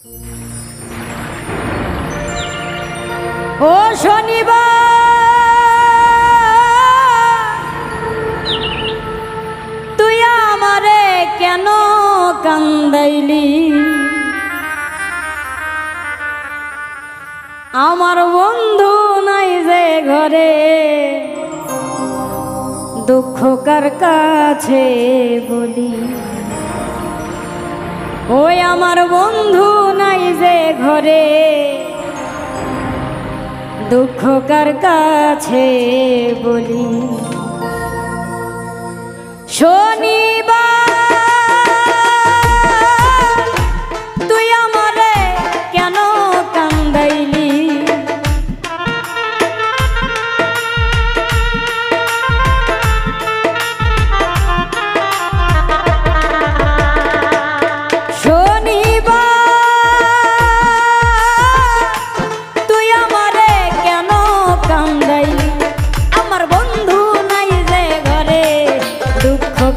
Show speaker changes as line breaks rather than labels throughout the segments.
ও শনিবার তুই আমারে কেন কান্দাইলি, আমার বন্ধু নাই যে ঘরে, দুঃখ কার কাছে বলি। ওই আমার বন্ধু নাই যে ঘরে, দুঃখ কার কাছে বলি। শনিবার তুই আমারে কেন কান্দাইলি,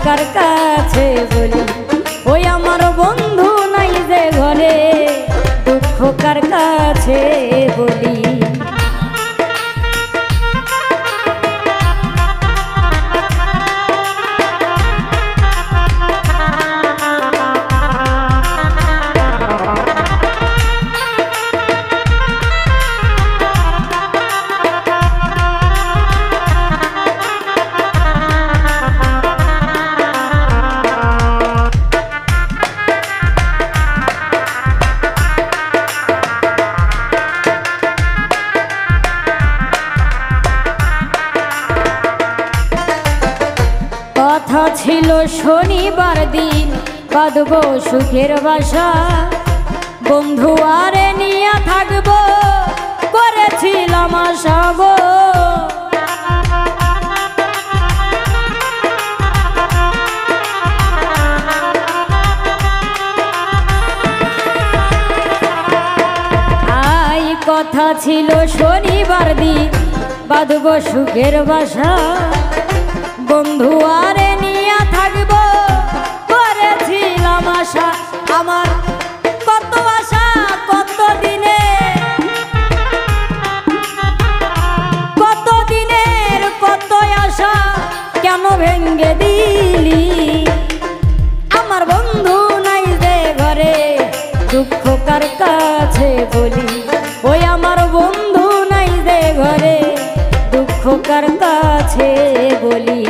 কার কাছে বলি। ওই আমার বন্ধু নাই যে ঘরে, দুঃখ কার কাছে বলি। কথা ছিল শনিবার দিন বাঁধবো সুখের বাসা, বন্ধু আরে নিয়ে থাকবো করেছিলাম আশা গো। কথা ছিল শনিবার দিন বাঁধবো সুখের বাসা, বন্ধু আরে নিয়ে থাকবো করেছিলাম আশা। আমার কত আশা কত দিনের কত আশা কেন ভেঙ্গে দিলি, আমার বন্ধু নাই যে ঘরে, দুঃখ কার কাছে বলি। ওই আমার বন্ধু নাই যে ঘরে, দুঃখ কার কাছে বলি।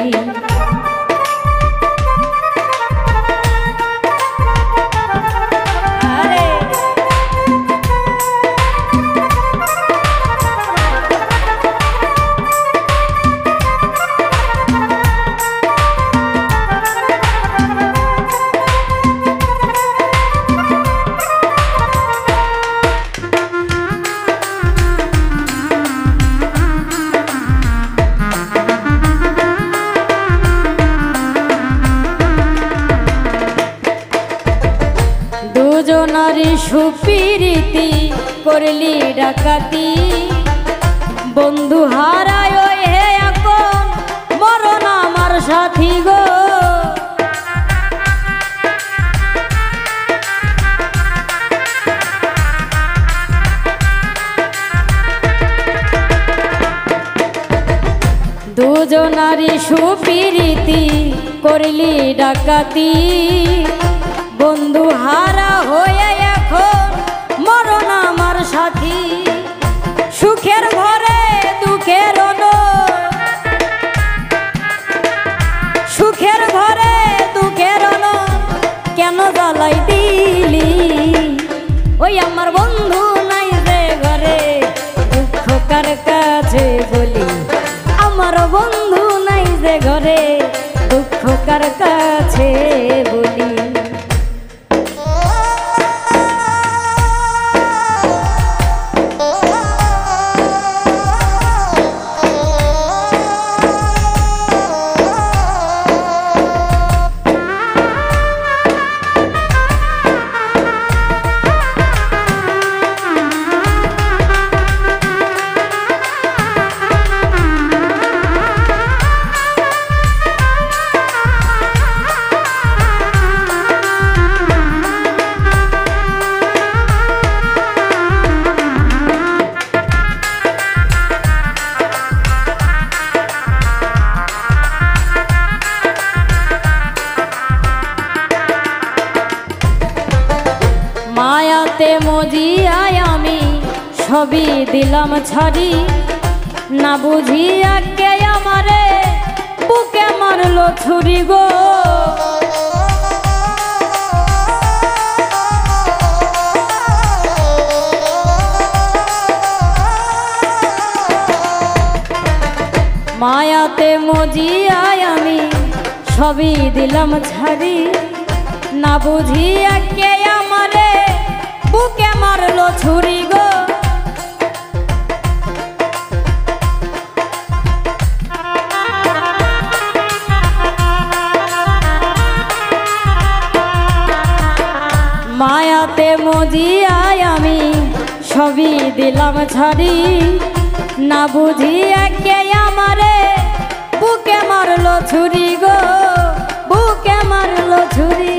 দুজনারি সুপিরিতি করলি ডাকাতি, বন্ধু হারায় হে এখন মরণ আমার সাথী গো। দুজনারি সুপিরিতি করলি ডাকাতি, বন্ধু হারা হয়ে এখন মরণ আমার সাথী। সুখের ঘরে দুঃখের সুখের ঘরে দুঃখের কেন জ্বালাই দিলি, ওই আমার বন্ধু নাই যে ঘরে, দুঃখ কার কাছে বলি। আমার বন্ধু নাই যে ঘরে, দুঃখ কার কাছে বলি। মায়াতে মজিয়ায় আমি সবই দিলাম ছাড়ি, না বুঝিয়া কে আমারে বুকে মারলো ছুরি গো। মায়াতে মজিয়ায় আমি সবই দিলাম ছাড়ি, না বুঝিয়া কে আমারে বুকে মারলো ছুরি গো। মায়াতে মজিয়ায় আমি সবই দিলাম ছাড়ি, না বুঝিয়া কে আমারে বুকে মারলো ছুরি গো, বুকে মারলো ছুরি।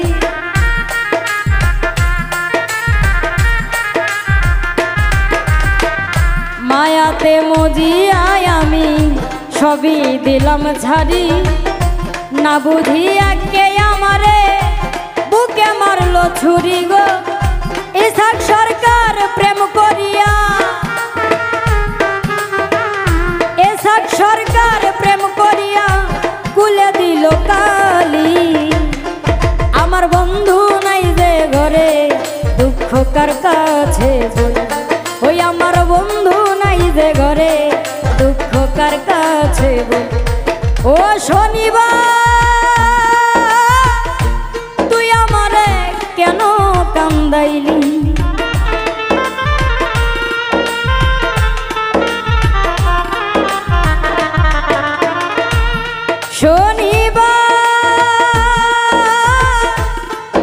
মায়াতে মজিয়ায় আমি সবই দিলাম ছাড়ি, না বুঝিয়া কে আমারে বুকে মারলো ছুরি গো। ইসাক সরকার প্রেম করিয়া, ইসাক সরকার প্রেম করিয়া কুলে দিল কালি। আমার বন্ধু নাই যে ঘরে দুঃখ কার কাছে বলি, ওই আমার বন্ধু নাই যে ঘরে দুঃখ কার কাছে বলি। ও শনিবার তুই আমারে কেন কান্দাইলি, শনিবার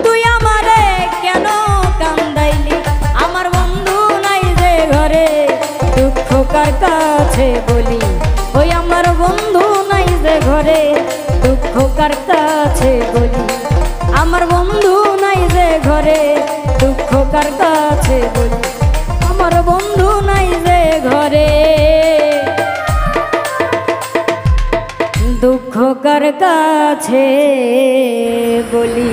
তুই আমারে কেন কান্দাইলি। আমার বন্ধু নাই যে ঘরে দুঃখ কার কাছে বলি, ওই আমার বন্ধু নাই যে ঘরে দুঃখ কার কাছে বলি। আমার বন্ধু নাই যে ঘরে দুঃখ কার কাছে বলি, আমার বন্ধু নাই যে ঘরে দুঃখ কার কাছে বলি।